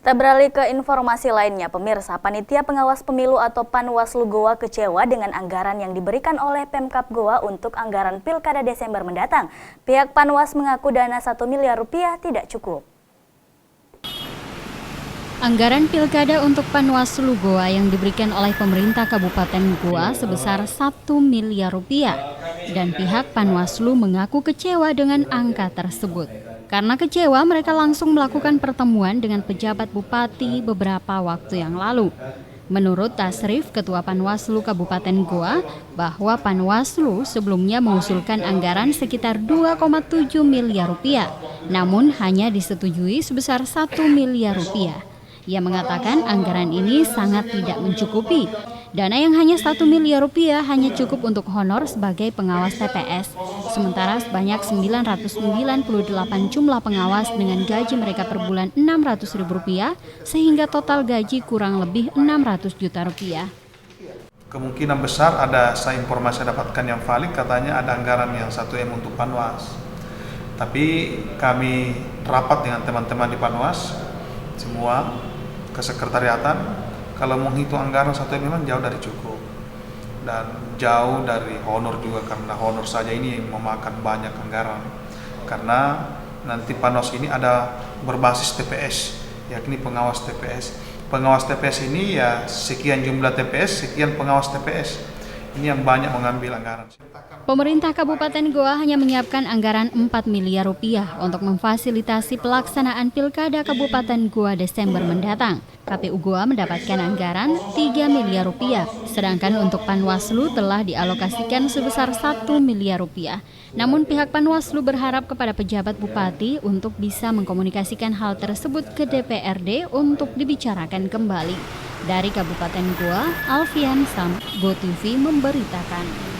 Kita beralih ke informasi lainnya, pemirsa. Panitia Pengawas Pemilu atau Panwaslu Goa kecewa dengan anggaran yang diberikan oleh Pemkab Goa untuk anggaran Pilkada Desember mendatang. Pihak Panwas mengaku dana 1 miliar rupiah tidak cukup. Anggaran Pilkada untuk Panwaslu Goa yang diberikan oleh pemerintah Kabupaten Goa sebesar 1 miliar rupiah. Dan pihak Panwaslu mengaku kecewa dengan angka tersebut. Karena kecewa, mereka langsung melakukan pertemuan dengan pejabat bupati beberapa waktu yang lalu. Menurut Tasrif, Ketua Panwaslu Kabupaten Goa, bahwa Panwaslu sebelumnya mengusulkan anggaran sekitar 2,7 miliar rupiah, namun hanya disetujui sebesar 1 miliar rupiah. Ia mengatakan anggaran ini sangat tidak mencukupi. Dana yang hanya 1 miliar rupiah hanya cukup untuk honor sebagai pengawas TPS. Sementara sebanyak 998 jumlah pengawas dengan gaji mereka per bulan Rp600.000, sehingga total gaji kurang lebih Rp600 juta. Kemungkinan besar ada, saya informasi dapatkan yang valid, katanya ada anggaran yang 1M untuk Panwas. Tapi kami rapat dengan teman-teman di Panwas, semua kesekretariatan, kalau menghitung anggaran 1M memang jauh dari cukup. Dan jauh dari honor juga, karena honor saja ini memakan banyak anggaran. Karena nanti Panwas ini ada berbasis TPS, yakni pengawas TPS. Pengawas TPS ini ya sekian jumlah TPS, sekian pengawas TPS. Ini yang banyak mengambil anggaran. Pemerintah Kabupaten Goa hanya menyiapkan anggaran 4 miliar rupiah untuk memfasilitasi pelaksanaan Pilkada Kabupaten Goa Desember mendatang. KPU Goa mendapatkan anggaran 3 miliar rupiah, sedangkan untuk Panwaslu telah dialokasikan sebesar 1 miliar rupiah. Namun pihak Panwaslu berharap kepada pejabat bupati untuk bisa mengkomunikasikan hal tersebut ke DPRD untuk dibicarakan kembali. Dari Kabupaten Goa, Alfian Sam, GoTV memberitakan.